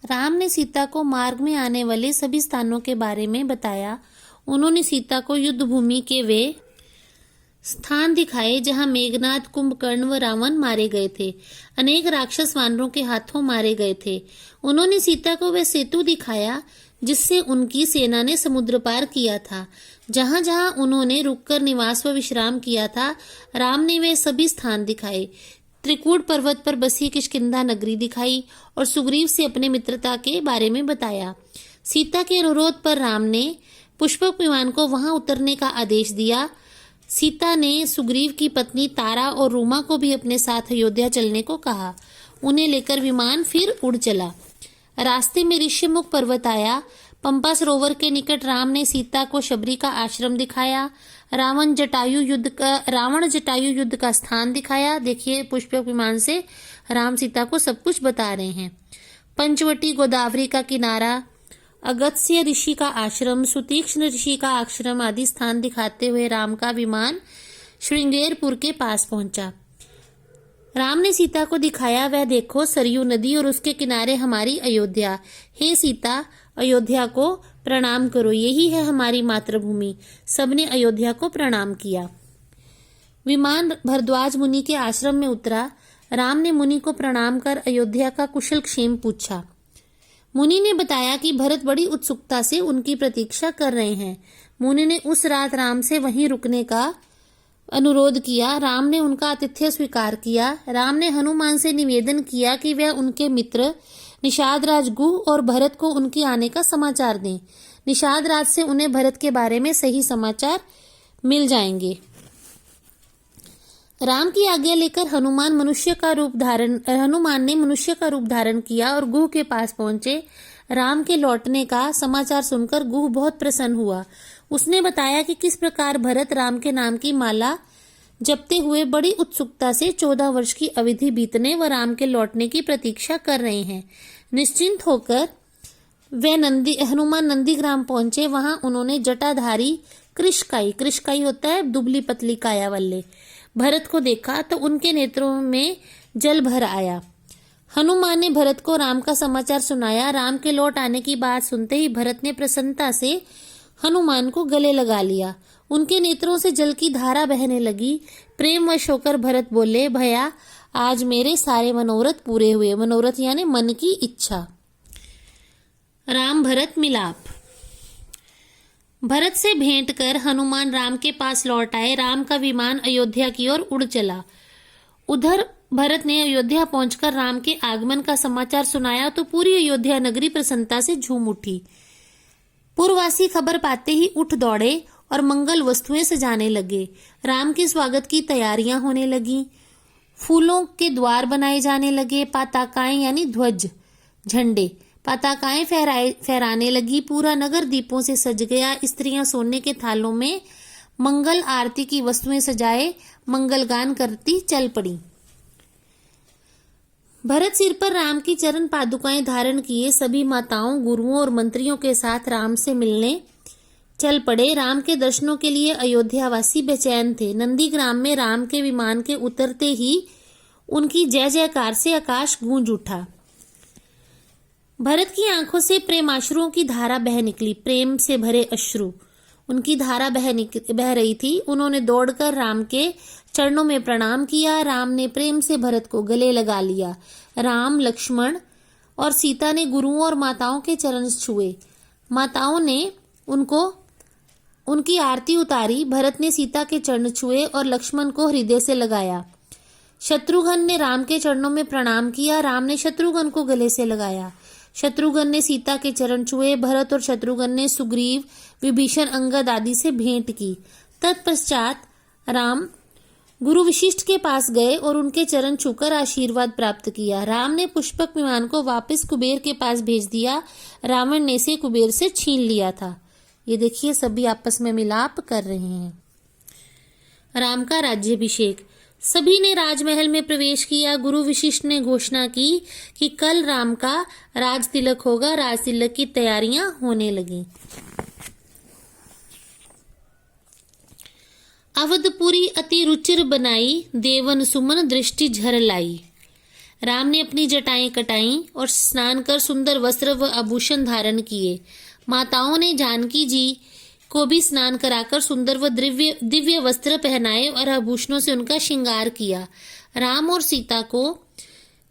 राम ने सीता को मार्ग में आने वाले सभी स्थानों के बारे में बताया। उन्होंने सीता को युद्ध भूमि के वे स्थान दिखाए जहां मेघनाद, कुंभकर्ण व रावण मारे गए थे। अनेक राक्षस वानरों के हाथों मारे गए थे। उन्होंने सीता को वह सेतु दिखाया जिससे उनकी सेना ने समुद्र पार किया था। जहां जहां उन्होंने रुककर निवास व विश्राम किया था, राम ने वे सभी स्थान दिखाए। त्रिकूट पर्वत पर बसी किष्किंधा नगरी दिखाई और सुग्रीव से अपने मित्रता के बारे में बताया। सीता के अनुरोध पर राम ने पुष्पक विमान को वहां उतरने का आदेश दिया। सीता ने सुग्रीव की पत्नी तारा और रूमा को भी अपने साथ अयोध्या चलने को कहा। उन्हें लेकर विमान फिर उड़ चला। रास्ते में ऋष्यमुख पर्वत आया। पंपा सरोवर के निकट राम ने सीता को शबरी का आश्रम दिखाया। रावण जटायु युद्ध का स्थान दिखाया। देखिए, पुष्पक विमान से राम सीता को सब कुछ बता रहे हैं। पंचवटी, गोदावरी का किनारा, अगस्त्य ऋषि का आश्रम, सुतीक्ष्ण ऋषि का आश्रम आदि स्थान दिखाते हुए राम का विमान श्रृंगेरपुर के पास पहुंचा। राम ने सीता को दिखाया, वह देखो सरयू नदी और उसके किनारे हमारी अयोध्या। हे सीता, अयोध्या को प्रणाम करो, यही है हमारी मातृभूमि। सबने अयोध्या को प्रणाम किया। विमान भरद्वाज मुनि के आश्रम में उतरा। राम ने मुनि को प्रणाम कर अयोध्या का कुशल क्षेम पूछा। मुनि ने बताया कि भरत बड़ी उत्सुकता से उनकी प्रतीक्षा कर रहे हैं। मुनि ने उस रात राम से वहीं रुकने का अनुरोध किया। राम ने उनका आतिथ्य स्वीकार किया। राम ने हनुमान से निवेदन किया कि वह उनके मित्र निषाद राज गुह और भरत को उनके आने का समाचार दें। निषाद राज से उन्हें भरत के बारे में सही समाचार मिल जाएंगे। राम की आज्ञा लेकर हनुमान ने मनुष्य का रूप धारण किया और गुह के पास पहुंचे। राम के लौटने का समाचार सुनकर गुह बहुत प्रसन्न हुआ। उसने बताया कि किस प्रकार भरत राम के नाम की माला जपते हुए बड़ी उत्सुकता से 14 वर्ष की अवधि बीतने व राम के लौटने की प्रतीक्षा कर रहे हैं। निश्चिंत होकर वे हनुमान नंदीग्राम पहुंचे। वहां उन्होंने जटाधारी कृषकाई होता है दुबली पतली काया वाले भरत को देखा तो उनके नेत्रों में जल भर आया। हनुमान ने भरत को राम का समाचार सुनाया। राम के लौट आने की बात सुनते ही भरत ने प्रसन्नता से हनुमान को गले लगा लिया। उनके नेत्रों से जल की धारा बहने लगी। प्रेमवश होकर भरत बोले, भैया आज मेरे सारे मनोरथ पूरे हुए। मनोरथ यानी मन की इच्छा। राम भरत मिलाप। भरत से भेंट कर हनुमान राम के पास लौट आए। राम का विमान अयोध्या की ओर उड़ चला। उधर भरत ने अयोध्या पहुंचकर राम के आगमन का समाचार सुनाया तो पूरी अयोध्या नगरी प्रसन्नता से झूम उठी। पुरवासी खबर पाते ही उठ दौड़े और मंगल वस्तुएं सजाने लगे। राम के स्वागत की तैयारियां होने लगी। फूलों के द्वार बनाए जाने लगे। पताकाएं यानी ध्वज झंडे पताकाएं फहराने लगी। पूरा नगर दीपों से सज गया। स्त्रियां सोने के थालों में मंगल आरती की वस्तुएं सजाए मंगल गान करती चल पड़ी। भरत सिर पर राम की चरण पादुकाएं धारण किए सभी माताओं, गुरुओं और मंत्रियों के साथ राम से मिलने चल पड़े। राम के दर्शनों के लिए अयोध्यावासी बेचैन थे। नंदीग्राम में राम के विमान के उतरते ही उनकी जय जयकार से आकाश गूंज उठा। भरत की आंखों से प्रेमाश्रुओं की धारा बह निकली। प्रेम से भरे अश्रु उनकी धारा बह रही थी। उन्होंने दौड़कर राम के चरणों में प्रणाम किया। राम ने प्रेम से भरत को गले लगा लिया। राम, लक्ष्मण और सीता ने गुरुओं और माताओं के चरण छुए। माताओं ने उनकी आरती उतारी। भरत ने सीता के चरण छुए और लक्ष्मण को हृदय से लगाया। शत्रुघ्न ने राम के चरणों में प्रणाम किया। राम ने शत्रुघ्न को गले से लगाया। शत्रुघ्न ने सीता के चरण छुए। भरत और शत्रुघ्न ने सुग्रीव, विभीषण, अंगद आदि से भेंट की। तत्पश्चात राम गुरु वशिष्ठ के पास गए और उनके चरण छूकर आशीर्वाद प्राप्त किया। राम ने पुष्पक विमान को वापस कुबेर के पास भेज दिया। रावण ने इसे कुबेर से छीन लिया था। ये देखिए, सभी आपस में मिलाप कर रहे हैं। राम का राज्याभिषेक। सभी ने राजमहल में प्रवेश किया। गुरु वशिष्ठ ने घोषणा की कि कल राम का राज तिलक होगा। राज तिलक की तैयारियां होने लगी। अवधपुरी अति रुचिर बनाई, देवन सुमन दृष्टि झर लाई। राम ने अपनी जटाएं कटाई और स्नान कर सुंदर वस्त्र व आभूषण धारण किए। माताओं ने जानकी जी को भी स्नान कराकर सुंदर व दिव्य वस्त्र पहनाए और आभूषणों से उनका श्रृंगार किया। राम और सीता को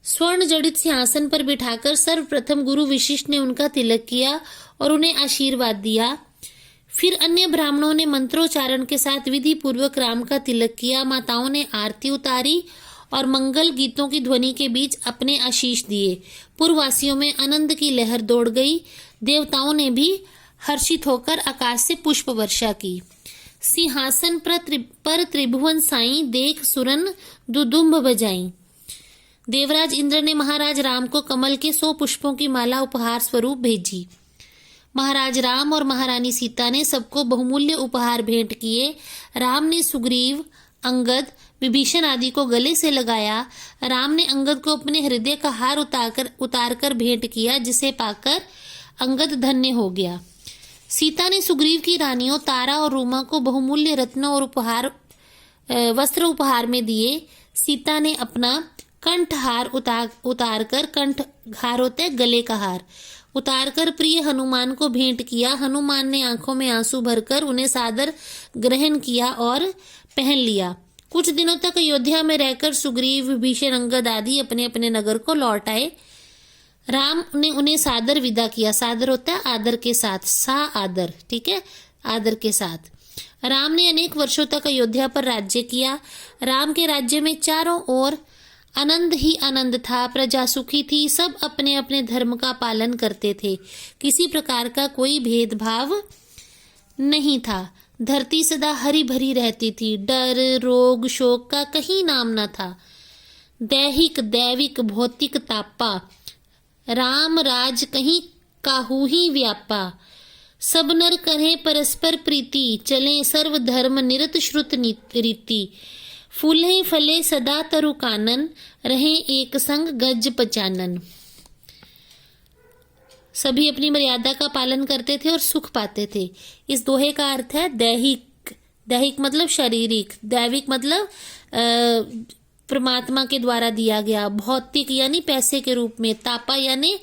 स्वर्ण जड़ित सिंहासन पर बिठाकर सर्वप्रथम गुरु वशिष्ठ ने उनका तिलक किया और उन्हें आशीर्वाद दिया। फिर अन्य ब्राह्मणों ने मंत्रोच्चारण के साथ विधि पूर्वक राम का तिलक किया। माताओं ने आरती उतारी और मंगल गीतों की ध्वनि के बीच अपने आशीष दिए। पूर्ववासियों में आनंद की लहर दौड़ गई। देवताओं ने भी हर्षित होकर आकाश से पुष्प वर्षा की। सिंहासन पर त्रिभुवन साई देख सुरन दुदुम्ब बजाई। देवराज इंद्र ने महाराज राम को कमल के 100 पुष्पों की माला उपहार स्वरूप भेजी। महाराज राम और महारानी सीता ने सबको बहुमूल्य उपहार भेंट किए। राम ने सुग्रीव, अंगद, विभीषण आदि को गले से लगाया। राम ने अंगद को अपने हृदय का हार उतारकर भेंट किया, जिसे पाकर अंगद धन्य हो गया। सीता ने सुग्रीव की रानियों तारा और रूमा को बहुमूल्य रत्नों और वस्त्र उपहार में दिए। सीता ने अपना कंठहार उतारकर, कंठहार होता है गले का हार, उतारकर प्रिय हनुमान को भेंट किया। हनुमान ने आंखों में आंसू भरकर उन्हें सादर ग्रहण किया और पहन लिया। कुछ दिनों तक अयोध्या में रहकर सुग्रीव, विभीषण, अंगद आदि अपने अपने नगर को लौट आए। राम ने उन्हें सादर विदा किया। सादर होता है आदर के साथ, सा आदर, ठीक है, आदर के साथ। राम ने अनेक वर्षों तक अयोध्या पर राज्य किया। राम के राज्य में चारों ओर आनंद ही आनंद था। प्रजा सुखी थी। सब अपने अपने धर्म का पालन करते थे। किसी प्रकार का कोई भेदभाव नहीं था। धरती सदा हरी भरी रहती थी। डर, रोग, शोक का कहीं नाम न था। दैहिक, दैविक, भौतिक तापा, राम राज कहीं काहू ही व्यापा। सब नर करें परस्पर प्रीति, चलें सर्व धर्म निरत श्रुत रीति। फूले फले सदा तरु कानन, रहे एक संग गज पचानन। सभी अपनी मर्यादा का पालन करते थे और सुख पाते थे। इस दोहे का अर्थ है दैहिक। दैहिक मतलब शारीरिक, दैविक मतलब परमात्मा के द्वारा दिया गया, भौतिक यानी पैसे के रूप में, तापा यानी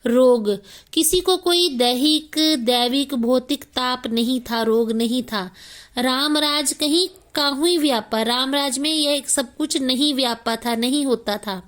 रोग। किसी को कोई दैहिक, दैविक, भौतिक ताप नहीं था, रोग नहीं था। राम राज कहीं काहू ही व्यापा, राम राज में यह सब कुछ नहीं व्यापा था, नहीं होता था।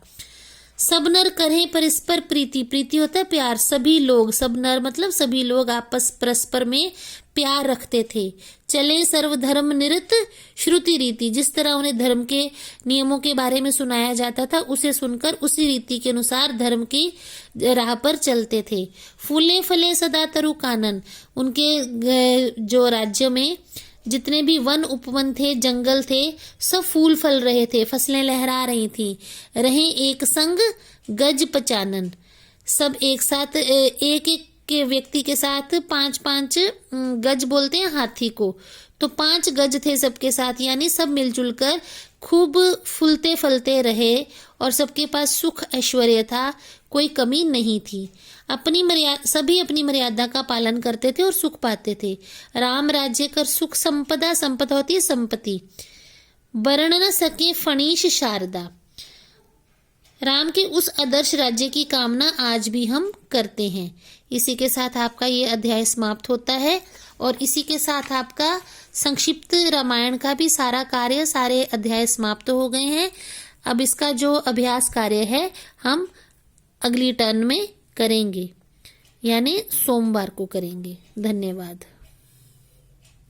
सब नर करें परस्पर प्रीति, प्रीति होता है प्यार। सभी लोग, सब नर मतलब सभी लोग आपस परस्पर में प्यार रखते थे। चले सर्वधर्म निरत श्रुति रीति, जिस तरह उन्हें धर्म के नियमों के बारे में सुनाया जाता था, उसे सुनकर उसी रीति के अनुसार धर्म की राह पर चलते थे। फूले फले सदा तरु कानन, उनके जो राज्य में जितने भी वन उपवन थे, जंगल थे, सब फूल फल रहे थे, फसलें लहरा रही थी। रहे एक संग गज पचानन, सब एक साथ, एक एक के व्यक्ति के साथ 5-5 गज बोलते हैं हाथी को, तो 5 गज थे सबके साथ, यानी सब मिलजुल कर खूब फूलते फलते रहे और सबके पास सुख ऐश्वर्य था, कोई कमी नहीं थी। सभी अपनी मर्यादा का पालन करते थे और सुख पाते थे। राम राज्य कर सुख संपदा, संपदा होती है संपत्ति, वर्ण न सके फणीश शारदा। राम के उस आदर्श राज्य की कामना आज भी हम करते हैं। इसी के साथ आपका ये अध्याय समाप्त होता है और इसी के साथ आपका संक्षिप्त रामायण का भी सारा कार्य, सारे अध्याय समाप्त हो गए हैं। अब इसका जो अभ्यास कार्य है हम अगली टर्न में करेंगे, यानी सोमवार को करेंगे। धन्यवाद।